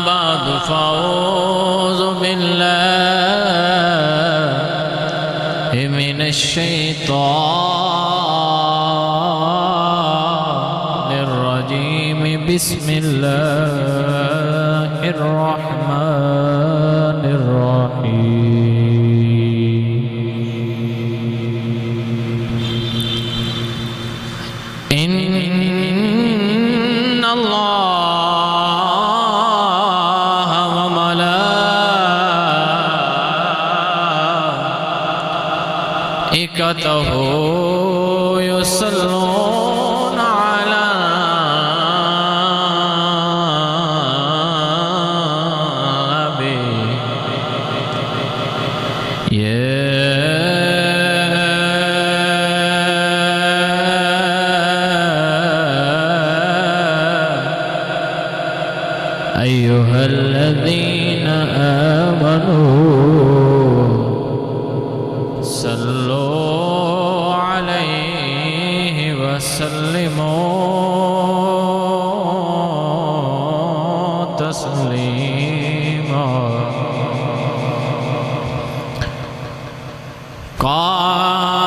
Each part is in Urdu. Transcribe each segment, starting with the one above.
بعد فأعوذ بالله من الشيطان الرجيم بسم الله الرحمن الرحيم إن الله وملائكته يصلون على النبي أيها الذين آمنوا صلوا عليه وسلموا تسليما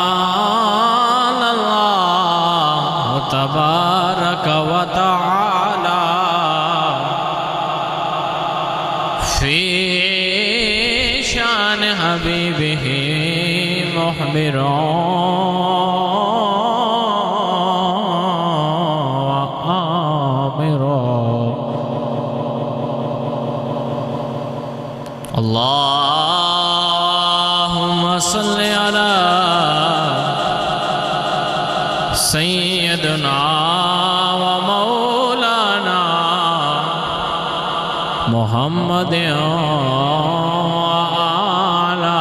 قال الله تبارك وتعالى في شان حبيبه مخبرا وآمرا اللهم صل على سيدنا ومولانا محمد وعلى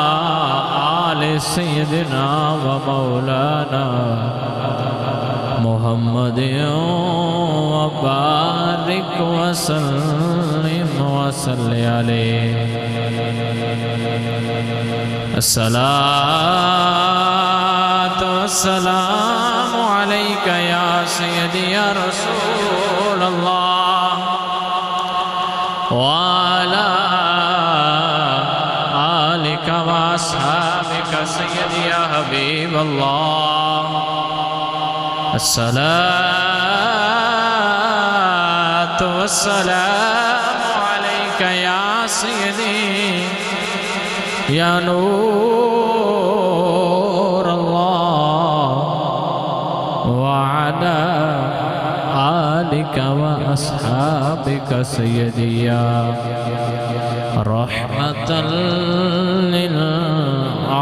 آل سيدنا ومولانا محمد وبارك وسلم وصل عليه الصلاة والسلام عليك يا سيدي يا رسول الله وعلى آلك وأصحابك سيدي يا حبيب الله الصلاة والسلام عليك يا سيدي يا نور الله وعلى آلك وأصحابك سيدي يا رحمة للعالمين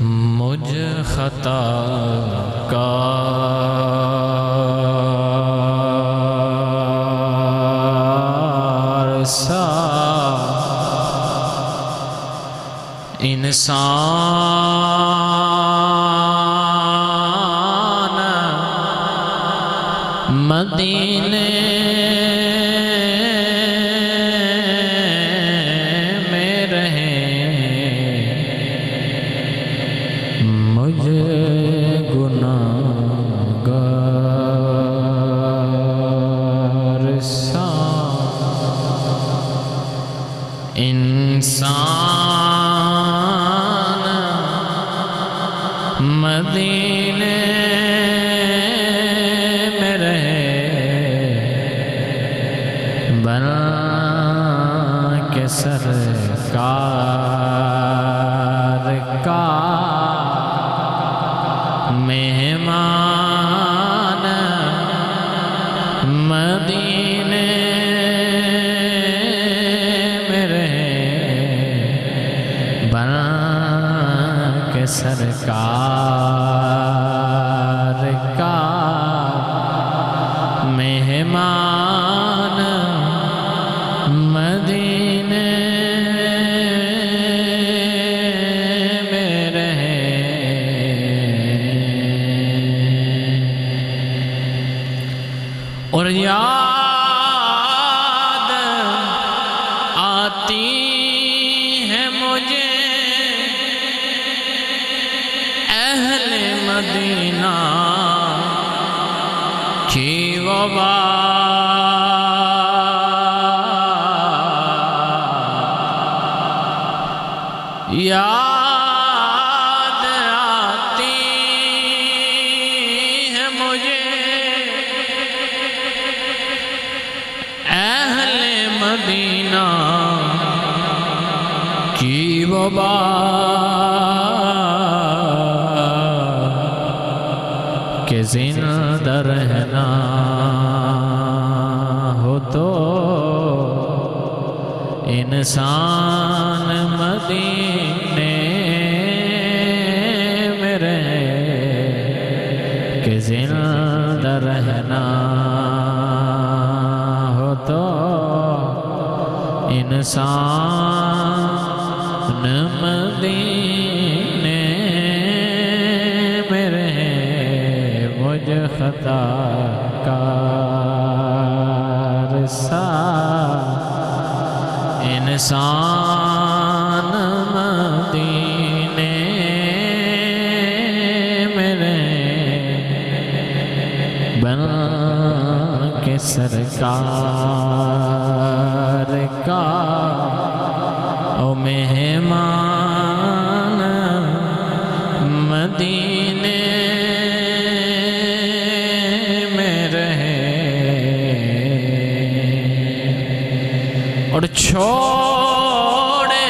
مجھ خطا کار سا انسان مدینے میں رہے مجھے گناہگار سا انسان مدینے میں رہے بنا کے سرکار کا مہمان مدینے میں رہے بنا کے سرکار کا مہمان مدینے میں رہے اور یاد آتی ہے مجھے اہل مدینہ کی وہ بات، یاد آتی ہے مجھے اہل مدینہ کی وہ بات کہ زندہ رہنا ہو تو انسان مدینے میں رہے، کہ زندہ رہنا ہو تو انسان مدینے میں رہے، مجھ خطا کار سا انسان مدینے میں رہے، بن کے سرکار کا او مہمان مدینے میں رہے، اور چھوڑے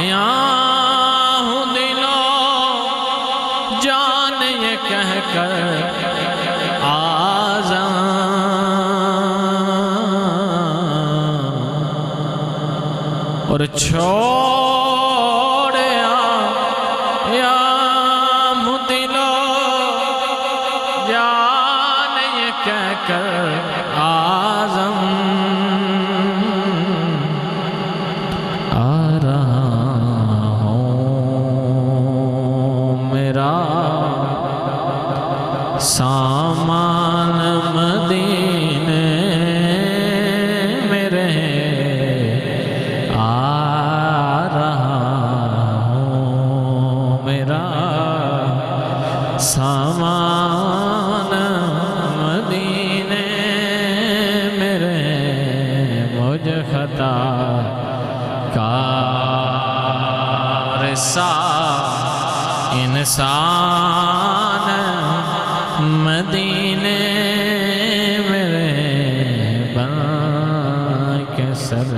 یہاں ہوں دلوں جان یہ کہہ کر اور چھوڑے یا مدلو جان یہ کہہ کر آزم آ رہا ہوں، میرا سامان مدینے میں رہے، سامان مدینے میں رہے، مجھ خطا کار سا انسان مدینے میں رہے، بن کے سرکار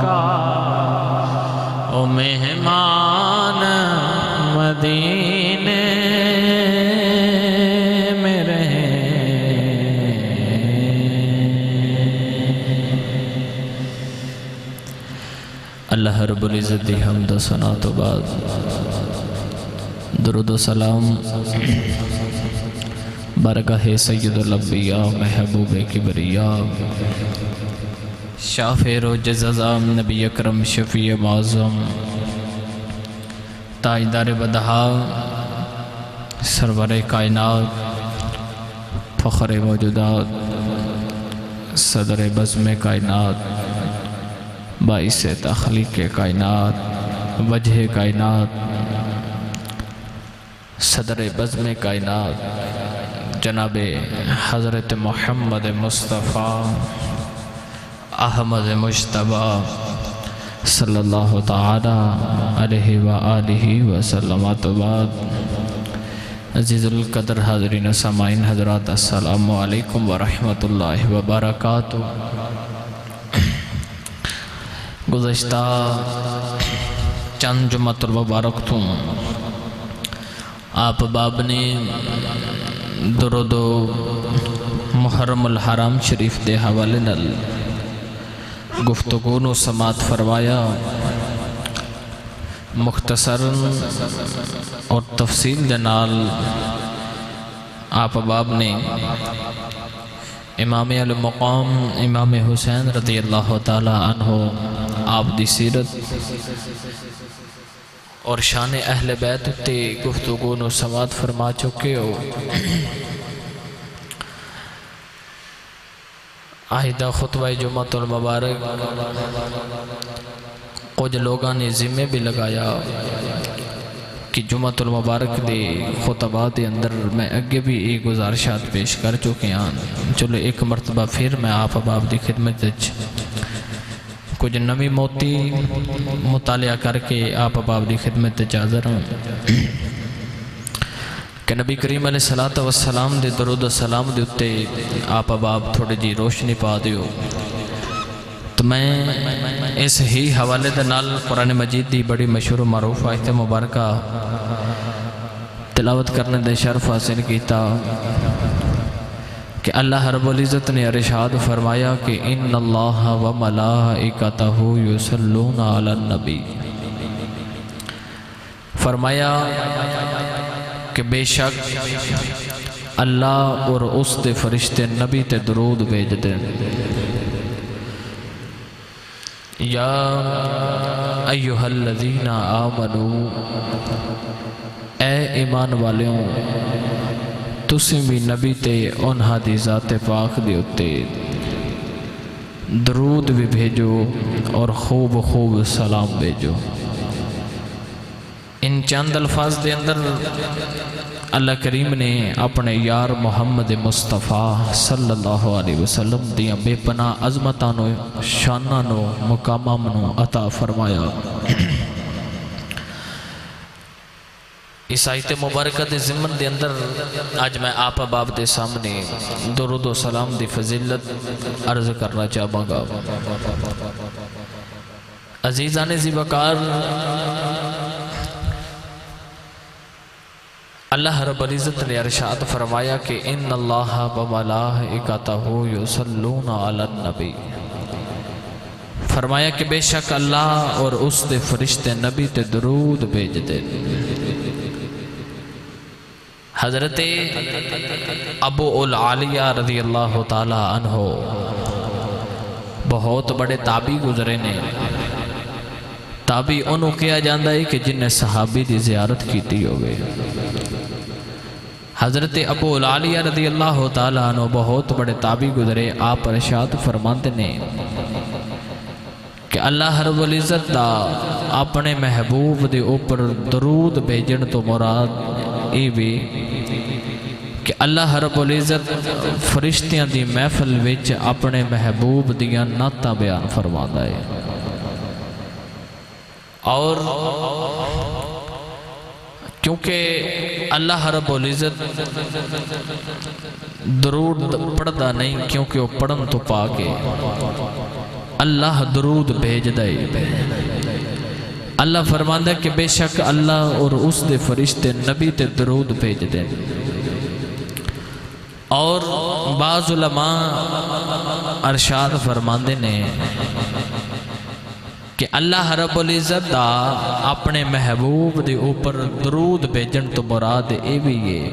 کا او مہمان مدینے میں رہے۔ اللہ رب العزت دی حمد و ثنا تو بعد درود و سلام بارگاہ سید الانبیاء محبوب کبریاء شافع و جزازام نبی اکرم شفیع معظم تاجدار بدہا سرور کائنات فخر موجودات صدر بزم کائنات باعث تخلیق کائنات وجہ کائنات صدر بزم کائنات جناب حضرت محمد مصطفیٰ احمد مجتبی صلی اللہ تعالی علیہ وآلہ وسلم تو بعد عزیز القدر حاضرین سامعین حضرات السلام علیکم ورحمۃ اللہ وبرکاتہ۔ گزشتہ چند جمعۃ المبارک تو آپ باب نے درود و محرم الحرام شریف دے حوالے نال گفتگو نو سماعت فرمایا، مختصر اور تفصیل دے نال آپ باب نے امام المقام امام حسین رضی اللہ تعالی عنہ آپ دی سیرت اور شان اہل بیت تے گفتگو نو سماعت فرما چکے ہو۔ آئندہ خطبہ جمعۃ المبارک کچھ لوگاں نے ذمہ بھی لگایا کہ جمعۃ المبارک دے خطبہ دے اندر میں اگے بھی ایک گزارشات پیش کر چکے ہیں، چلو ایک مرتبہ پھر میں آپ اباب دی خدمت کچھ نمی موتی مطالعہ کر کے آپ اباب دی خدمت حاضر ہوں کہ نبی کریم علیہ السلام دے درود و سلام دے اتے آپ اباب تھوڑی جی روشنی پا دیو۔ تو میں اس ہی حوالے دے نال قرآن مجید دی بڑی مشہور و معروف آیت مبارکہ تلاوت کرنے دے شرف حاصل کیتا کہ اللہ رب العزت نے ارشاد فرمایا کہ ان اللہ و ملائکتہ یصلون علی النبی، فرمایا کہ بے شک اللہ اور اس دے فرشتے نبی تے درود بھیج دیں۔ یا ایہا الذین آمنو، اے ایمان والیوں تسی بھی نبی تے انہا دی ذات پاک دے اتے درود بھی بھیجو اور خوب خوب سلام بھیجو۔ ان چند الفاظ دے اندر اللہ کریم نے اپنے یار محمد مصطفیٰ صلی اللہ علیہ وسلم دیاں بے پناہ عظمتانو شانانو مقامانو عطا فرمایا۔ اس آیت مبارکہ دے ضمن دے اندر آج میں آپ اباب دے سامنے درود و سلام دی فضیلت عرض کرنا چاہوں گا۔ عزیزان ذی وقار، اللہ رب العزت نے ارشاد فرمایا کہ ان اللہ و ملائکتہ یصلون علی النبی، فرمایا کہ بے شک اللہ اور اس دے فرشتے نبی تے درود بھیج دے۔ حضرت ابو العالیہ رضی اللہ تعالی عنہ بہت بڑے تابعی گزرے نے۔ تابعی انہوں کیا جاندہ ہے کہ جن نے صحابی دی زیارت کیتی ہوئے۔ حضرت ابو العالیہ رضی اللہ تعالی عنہ بہت بڑے تابعی گزرے۔ آپ ارشاد فرماتے نے کہ اللہ رب العزت دا اپنے محبوب دے اوپر درود بھیجن تو مراد اے بھی کہ اللہ رب العزت فرشتیاں دی محفل وچ اپنے محبوب دیاں نعتاں بیان فرماتا ہے، اور کیونکہ اللہ رب العزت درود پڑھدا نہیں، کیونکہ وہ پڑھن تو پاکے اللہ درود بھیج دے۔ اللہ فرماتا ہے کہ بے شک اللہ اور اس دے فرشتے نبی تے درود بھیج دیں۔ اور بعض علماء ارشاد فرماندے نے کہ اللہ رب العزت دا اپنے محبوب دے اوپر درود بھیجن تو مراد اے بھی ہے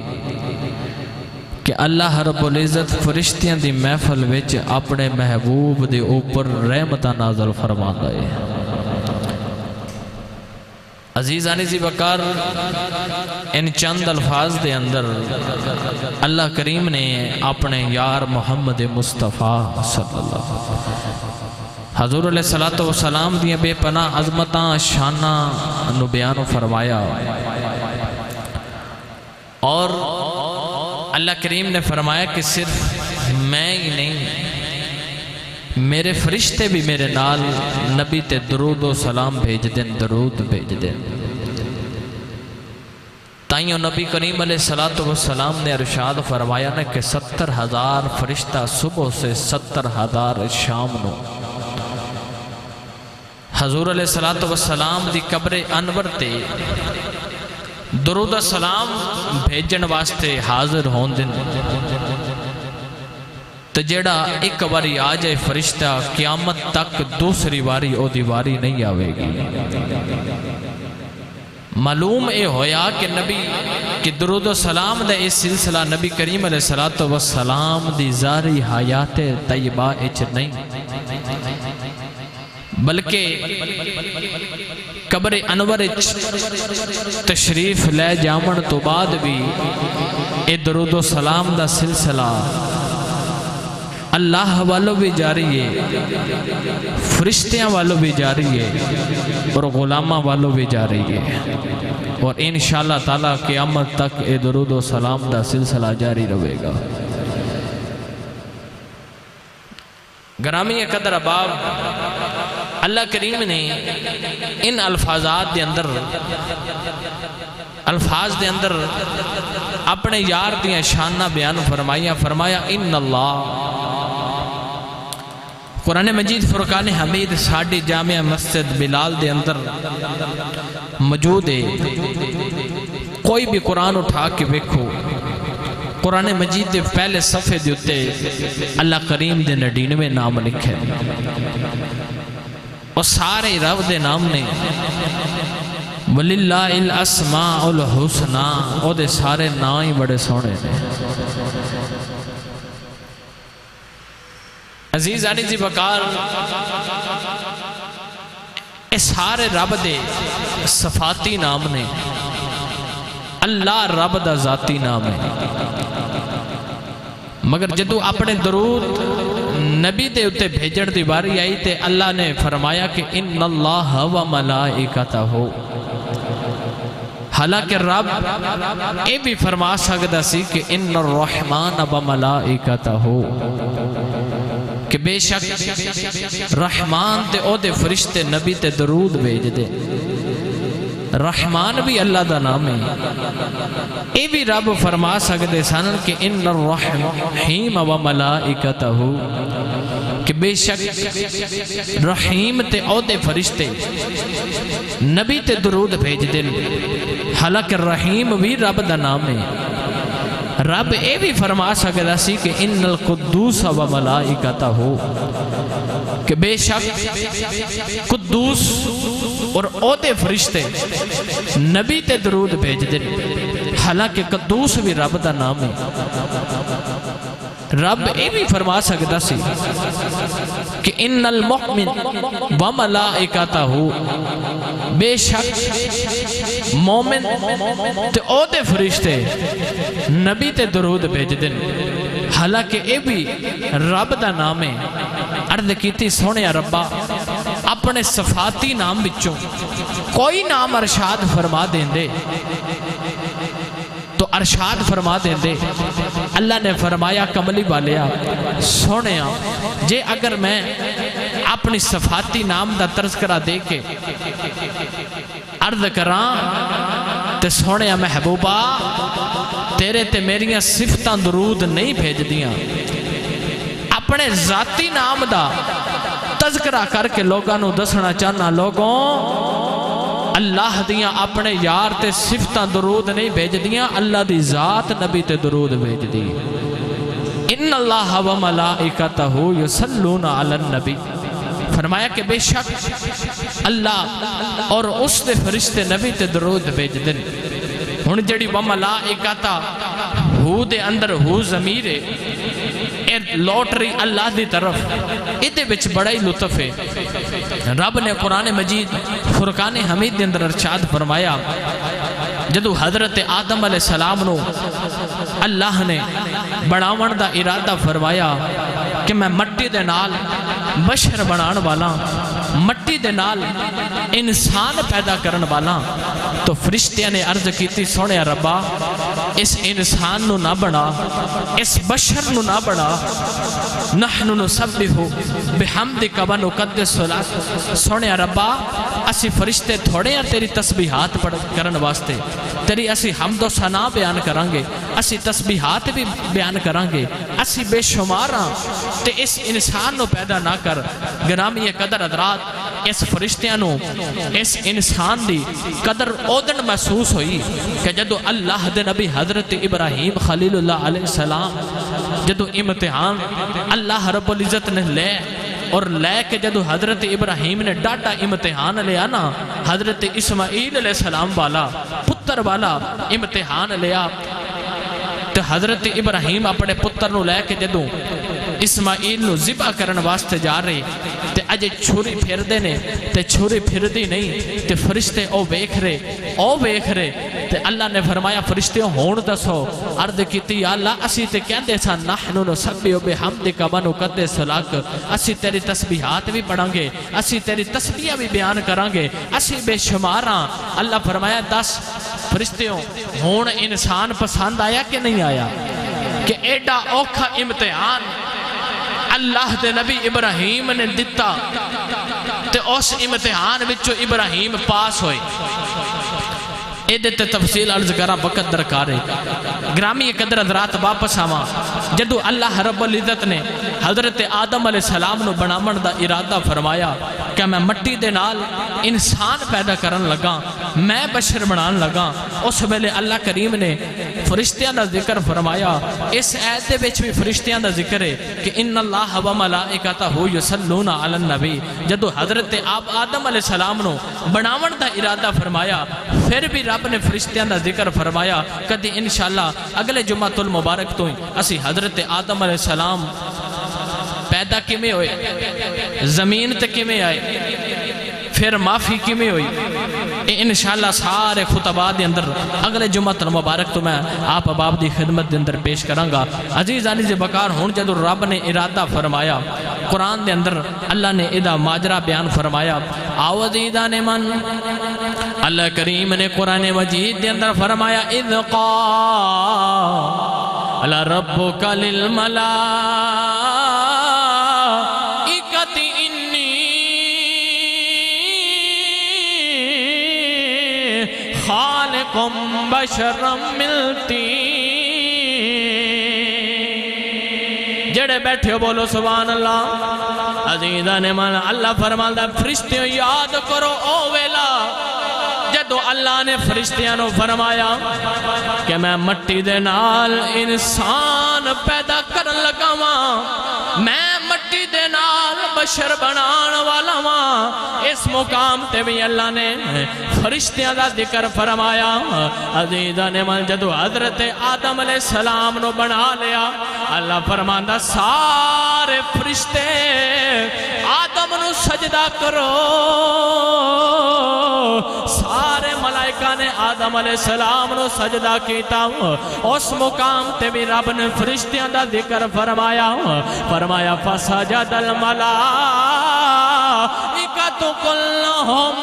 کہ اللہ رب العزت فرشتیاں دی محفل وچ اپنے محبوب دے اوپر رحمتہ نازل فرماندا ہے۔ عزیزانی ذی وقار، ان چند الفاظ دے اندر اللہ کریم نے اپنے یار محمد مصطفیٰ صلی اللہ علیہ وسلم حضور علیہ السلام دیا بے پناہ عظمتاں شاناں نو بیان فرمایا، اور اللہ کریم نے فرمایا کہ صرف میں ہی نہیں، میرے فرشتے بھی میرے نال نبی تے درود و سلام بھیج دیں، درود بھیج دیں۔ تائیوں نبی کریم علیہ السلام نے ارشاد فرمایا نا کہ 70,000 فرشتہ صبح سے 70,000 شام نو حضور علیہ السلام دی قبر انور تے درود و سلام بھیجن واسطے حاضر ہون دن، تو جیڑا ایک باری آ جائے فرشتہ قیامت تک دوسری باری او دیواری نہیں آوے گی۔ معلوم اے ہویا کہ نبی کی درود و سلام دے اس سلسلہ نبی کریم علیہ السلام دی ظاہری حیات طیبہ اچ نہیں، بلکہ قبر انور تشریف لے جامن تو بعد بھی اے درود و سلام دا سلسلہ اللہ والوں بھی جاری ہے، فرشتیاں والوں بھی جاری ہے، اور غلامہ والوں بھی جاری ہے، اور انشاءاللہ تعالیٰ قیامت تک اے درود و سلام دا سلسلہ جاری رہے گا۔ گرامی قدر احباب، اللہ کریم نے ان الفاظ دے اندر اپنے یار دیاں شانہ بیان فرمایا ان اللہ۔ قرآن مجید فرقان حمید ساڑھی جامعہ مسجد بلال دے اندر موجود ہے، کوئی بھی قرآن اٹھا کے ویکھو، قرآن مجید دے پہلے صفحے دے اتے اللہ کریم دے 99 نام لکھے، اور سارے رب دے نام نے وَلِلَّهِ الْأَسْمَاءُ الْحُسْنَى، او دے سارے نام ہی بڑے سونے نے۔ عزیز آنی جی بکار، اے سارے رب دے صفاتی نام نے، اللہ رب دا ذاتی نام ہے، مگر جدو اپنے درود نبی دے اتے بھیجن دی باری آئی تے اللہ نے فرمایا کہ ان اللہ و ملائکتہ، حالانکہ رب اے بھی فرما سکتا سی کہ ان الرحمن و ملائکتہ، کہ بے شک رحمان تے او دے فرشتے نبی تے درود بھیج دے۔ رحمان بھی اللہ دا نام ہے، اے بھی رب فرما سکتے سن کہ ان الرحیم و ملائکتہ، کہ بے شک رحیم تے او دے فرشتے نبی تے درود بھیج دے۔ حالانکہ رحیم بھی رب دا نام ہے، رب اے بھی فرما سکتا سی کہ ان القدوس و ملائکتہ، کہ بے شک قدوس اور او دے فرشتے نبی تے درود بھیج دے۔ حالانکہ قدوس بھی رب دا نام ہے، رب اے بھی فرما سکتا سی کہ ان المؤمن و ملائکتہ، بے شک مومن تے او دے فرشتے نبی تے درود بھیج دیں۔ حالانکہ اے بھی رب دا نام ہے۔ عرض کیتی سونے ربا اپنے صفاتی نام بچوں کوئی نام ارشاد فرما دیں دے تو ارشاد فرما دیں دے۔ اللہ نے فرمایا کملی والیا سونیا، جے اگر میں اپنی صفاتی نام دا تذکرہ دے کے عرض کران تے سونیا محبوبہ تیرے تے میریاں صفتاں درود نہیں بھیج دیاں، اپنے ذاتی نام دا تذکرہ کر کے لوگاں نو دسنا چاہنا، لوگوں اللہ دیاں اپنے یار تے صفتاں درود نہیں بھیج دیاں، اللہ دی ذات نبی تے درود بھیج دی۔ ان اللہ و ملائکتہ یصلون علی النبی، فرمایا کہ بے شک اللہ اور اس دے فرشتے نبی تے درود بھیج دیں۔ ہن جڑی و ملائکتہ ہو دے اندر ہو ضمیر ہے، اے لوٹ رہی اللہ دی طرف، ادھے بچ بڑا ہی لطف ہے۔ رب نے قرآن مجید فرقان حمید دے اندر ارشاد فرمایا، جدو حضرت آدم علیہ السلام نو اللہ نے بڑھاون دا ارادہ فرمایا کہ میں مٹی دے نال بشر بنان والا، مٹی دے نال انسان پیدا کرن والا، تو فرشتیاں نے عرض کیتی سونے ربا اس انسان نو نہ بنا، اس بشر نو نہ بنا، نحن نسبح بحمدک و نقدس لک، سونے ربا اسی فرشتے تھوڑے ہیں تیری تسبیحات کرن واسطے، تیری اسی حمد و ثنا بیان کرانگے، اسی تسبیحات بھی بیان کرانگے، اسی بے شماراں تے اس انسان نو پیدا نہ کر۔ گرامی قدر حضرات اس فرشتیاں نو اس انسان دی قدر اودن محسوس ہوئی کہ جدو اللہ دے نبی حضرت ابراہیم خلیل اللہ علیہ السلام جدو امتحان اللہ رب العزت نے لے اور لے کے جدو حضرت ابراہیم نے ڈاٹا امتحان لیا نا، حضرت اسماعیل علیہ السلام والا پتر والا امتحان لیا، تو حضرت ابراہیم اپنے پتر نو لے کے جدو اسماعیل نو ذبح کرن واسطے جا رہے، تے اجے چھری پھر دینے تے چھری پھر دی نہیں تے فرشتے او بیکھ رہے تے اللہ نے فرمایا فرشتے ہون دسو عرض کیتی یا اللہ اسی تے کہندے سا نحنو نسبح بحمدک و نقدس لک اسی تیری تسبیحات بھی پڑھاں گے اسی تیری تسبیح بھی بیان کران گے اسی بے شماراں اللہ فرمایا دس فرشتیوں ہون انسان پسند آیا کہ نہیں آیا کہ ایڈا اوکھا امتحان اللہ دے نبی ابراہیم نے دیتا تے اس امتحان وچوں ابراہیم پاس ہوئے ایدے تفصیل عرض کرا وقت درکارے گرامی قدر حضرات واپس آواں جدو اللہ رب العزت نے حضرت آدم علیہ السلام نو بنامن دا ارادہ فرمایا کہ میں مٹی دے نال انسان پیدا کرن لگا میں بشر بنان لگا اس ویلے اللہ کریم نے فرشتیاں دا ذکر فرمایا اس آیت دے وچ بھی فرشتیاں دا ذکر ہے کہ ان اللہ و ملائکتہ یصلون علی النبی جدو حضرت آدم علیہ السلام نو بناون دا ارادہ فرمایا پھر بھی رب نے فرشتیاں دا ذکر فرمایا کدی انشاءاللہ اگلے جمعہ المبارک تو ہی اسی حضرت آدم علیہ السلام پیدا کیویں ہوئے زمین تے کیویں آئے پھر معافی کیویں ہوئی انشاءاللہ سارے خطبات دے اندر اگلے جمعہ المبارک تو میں آپ اباب دی خدمت دے اندر پیش کرانگا عزیزانی سے بکار ہون جدو رب نے ارادہ فرمایا قرآن دے اندر اللہ نے ادا ماجرہ بیان فرمایا آو عزیزان من اللہ کریم نے قرآن مجید دے اندر فرمایا اذ قال ربک للملائکۃ انی خالق بشرا من طین جڑے بیٹھے ہو بولو سبحان اللہ عزیزان من اللہ فرماتا فرشتیوں یاد کرو او ویلا جدو اللہ نے فرشتیاں نو فرمایا کہ میں مٹی دے نال انسان پیدا کرن لگا ماں میں مٹی دے نال بشر بنان والا ماں اس مقام تے بھی اللہ نے فرشتیاں دا ذکر فرمایا عزیزان من جدو حضرت آدم علیہ السلام نو بنا لیا اللہ فرماندا سارے فرشتے آدم نو سجدہ کرو سارے ملائکہ نے آدم علیہ السلام نو سجدہ کیتا اس مقام تے بھی رب نے فرشتیاں دا ذکر فرمایا فسجد الملائکۃ کلھم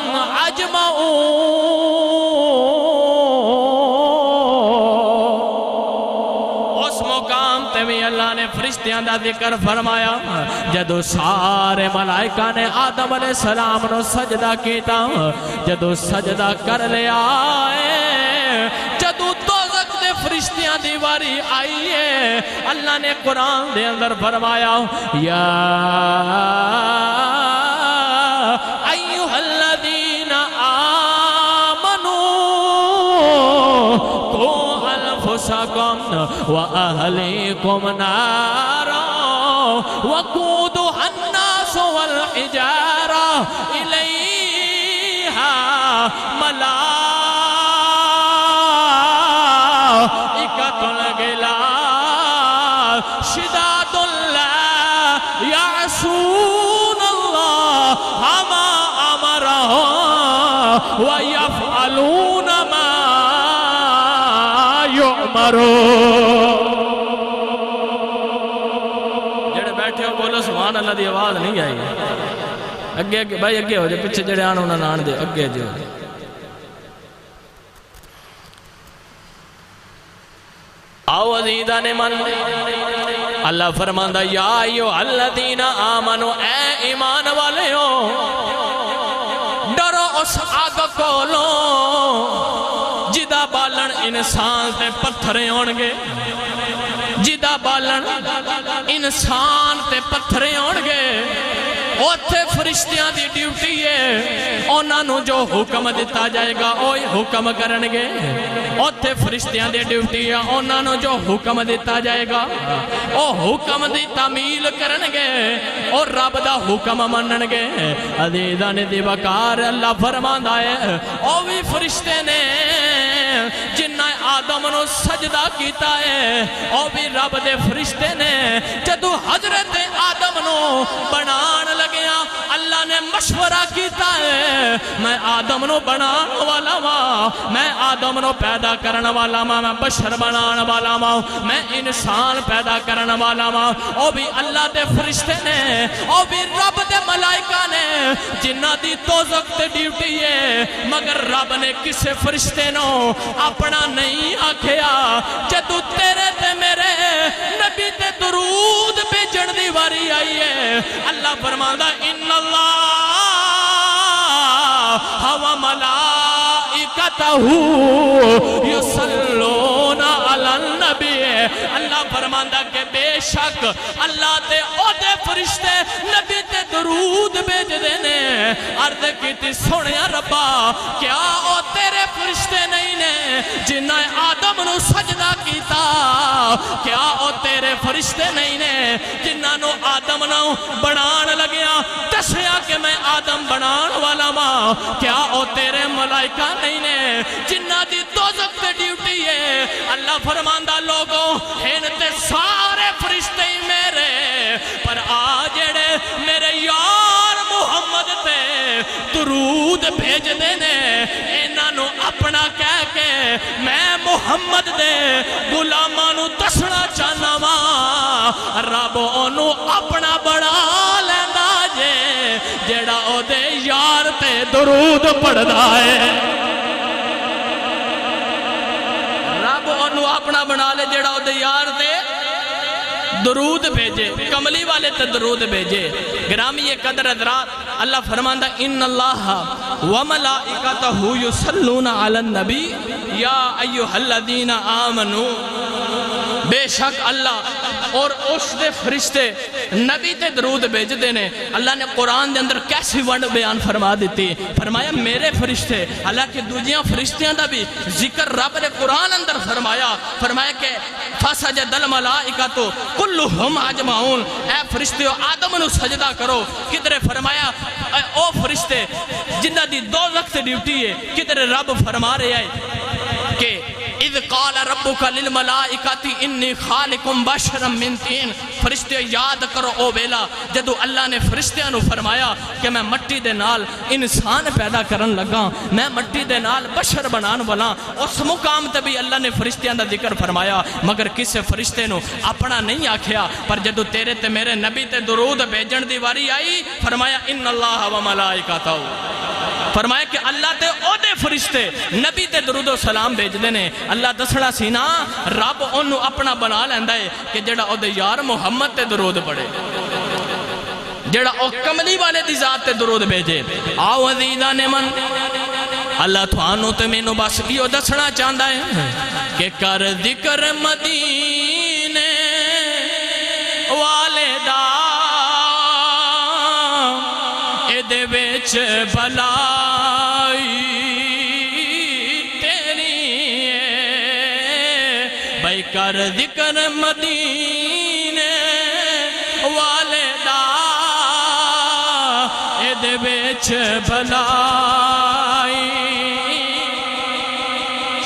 اجمعون اس مقام تے بھی اللہ نے فرشتیاں دا ذکر فرمایا جدو سارے ملائکہ نے آدم علیہ السلام نو سجدہ کیتا جدو سجدہ کر لیا جدو دوزخ دے فرشتیاں دیواری آئیے اللہ نے قرآن دے اندر فرمایا یا ایوہ الذین آمنوا قو انفسکم و اہلیکم نارا وقودها الناس والحجارہ الیہا ملائکۃ الغلاظ شداد لا یعصون اللہ ما امرهم ویفعلون ما یؤمرون بولو سبحان اللہ دی آواز نہیں آئی اگے اگے بھائی اگے ہو جائے پچھے جڑے آن انہاں نان دے اگے جو آو عزیزان من اللہ فرماندہ یا ایو الذین آمنو اے ایمان والے ہو ڈرو اس آگ کولو جدا بالن انسان تے پتھرے ہونگے جدا بالن انسان تے پتھرے ہونگے اوتھے فرشتیاں دی ڈیوٹی ہے انہاں نو جو حکم دیتا جائے گا اوہی حکم کرنگے اوتھے فرشتیاں دی ڈیوٹی ہے انہاں نو جو حکم دیتا جائے گا او حکم دی تعمیل کرنگے اور رب دا حکم مننگے عزیزان دی وقار اللہ فرماندا ہے او بھی فرشتے نے جنہ آدم نو سجدہ کیتا ہے او بھی رب دے فرشتے نے جدو حضرت آدم نو بنان لگیا نے مشورہ کیتا ہے میں آدم نو بنان والا ماں، میں آدم نو پیدا کرن والا ماں، میں بشر بنان والا ماں، میں انسان پیدا کرن والا ماں۔ او بھی اللہ دے فرشتے نے، او بھی رب دے ملائکہ نے جنہ دی دوزخ تے ڈیوٹی ہے، مگر رب نے کسے فرشتے نو اپنا نہیں آکھیا۔ جدو تیرے تے میرے نبی تے درود بھیجن دی واری آئی ہے، اللہ فرماندا ان اللہ و ملائکتہ یصلون علی النبی، اللہ فرماندا کہ بے شک اللہ تے او دے فرشتے نبی تے درود بھیج دینے۔ عرض کیتی سنیا ربا کیا او تیرے فرشتے نہیں نے جنہ آدم نو سجدہ کیتا؟ کیا او تیرے فرشتے نہیں نے جنہ نو آدم نو بنان لگیا دسیا کہ میں آدم بنان والا ماں؟ کیا او تیرے ملائکہ نہیں نے جنہ دی دوزخ تے ڈیوٹی ہے؟ اللہ فرماندہ لوگوں ہنتے سارے فرشتے ہی میرے، پر آجڑے میرے یار محمد تے درود بھیج دینے، انہوں اپنا کہہ کے میں محمد دے غلامانو دسنا چاہنا ماں رب انہوں اپنا بڑا لیندا جے جیڑا او دے یار تے درود پڑھدا ہے۔ رب انہوں اپنا بنا لے جیڑا او دے یار تے درود بھیجے، کملی والے تے درود بھیجے۔ گرامی قدر حضرات اللہ فرماندہ ان اللہ و ملائکتہ یصلون علی النبی یا ایہا الذین آمنو، بے شک اللہ اور اس دے فرشتے نبی تے درود بھیج دینے۔ اللہ نے قرآن دے اندر کیسی ونڈ بیان فرما دیتی، فرمایا میرے فرشتے، حالانکہ دوجیاں فرشتیاں دا بھی ذکر رب نے قرآن اندر فرمایا کہ فَسَجَدَ الْمَلَائِكَةُ كُلُّهُمْ أَجْمَعُونَ، اے فرشتے آدم نو سجدہ کرو۔ کدھر فرمایا او فرشتے جنہ دی دو وقت ڈیوٹی ہے، کدھر رب فرما رہے ہیں کہ اِذْ قَالَ رَبُّكَ لِلْمَلَائِكَةِ إِنِّي خَالِقٌ بَشَرًا مِّن طِينٍ، فرشتے یاد کرو او ویلا جدو اللہ نے فرشتیاں نو فرمایا کہ میں مٹی دے نال انسان پیدا کرن لگا، میں مٹی دے نال بشر بنان والا۔ اس مقام تے بھی اللہ نے فرشتیاں دا ذکر فرمایا، مگر کسے فرشتے نو اپنا نہیں آکھیا۔ پر جدو تیرے تے میرے نبی تے درود بھیجن دی واری آئی، فرمایا ان اللہ و ملائکتہ، فرمایا کہ اللہ تے او دے فرشتے نبی تے درود و سلام بھیج دینے۔ اللہ دسنا سینا رب انہوں اپنا بنا لیندہ ہے کہ جڑا او دے یار محمد تے درود پڑے، جڑا او کملی والے دی ذات تے درود بھیجے۔ آو عزیزان من، اللہ توانو تے مینو بس یہ دسنا چاہتا ہے کہ کر ذکر مدینے والے دا اے دے وچ بلائی کر ذکر مدینے والے دا اے دے وچ بلائی۔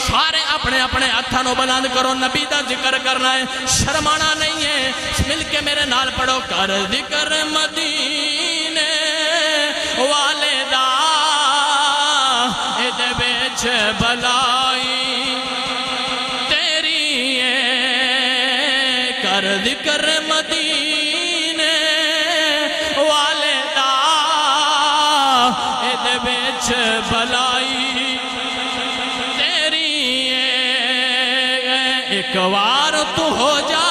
سارے اپنے اپنے ہتھاں نو بلند کرو، نبی دا ذکر کرنا ہے، شرمانا نہیں ہے۔ مل کے میرے نال پڑھو، کر ذکر مدینے والے دا اے دے وچ بلائی، کر ذکر مدینے والے دا اے دے وچ بلائی تیری ایک وار تو ہو جا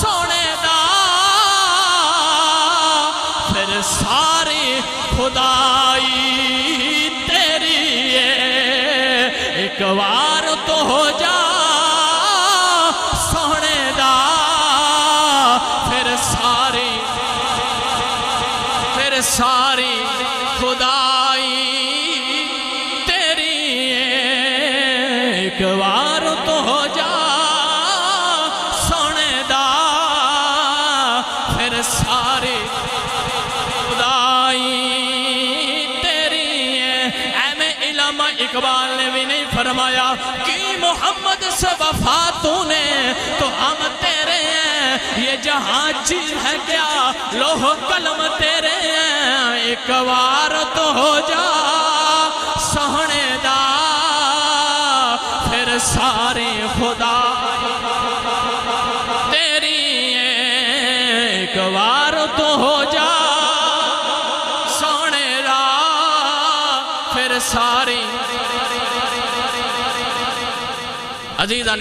سونے دا، پھر ساری خدائی تیری ایک وار تو ہو جا ساری خدائی تیری ایک وار تو ہو جا سونے دا، پھر ساری خدائی تیری اے میں علامہ اقبال نے بھی نہیں فرمایا کہ محمد سے وفا تو نے تو ہم تیرے ہیں، یہ جہاں چیز ہے کیا لوح قلم تیرے ہیں، ایک وار تو ہو جا سہنے دا پھر ساری خدا تیری ایک وار تو ہو جا سہنے دا پھر ساری عزیزان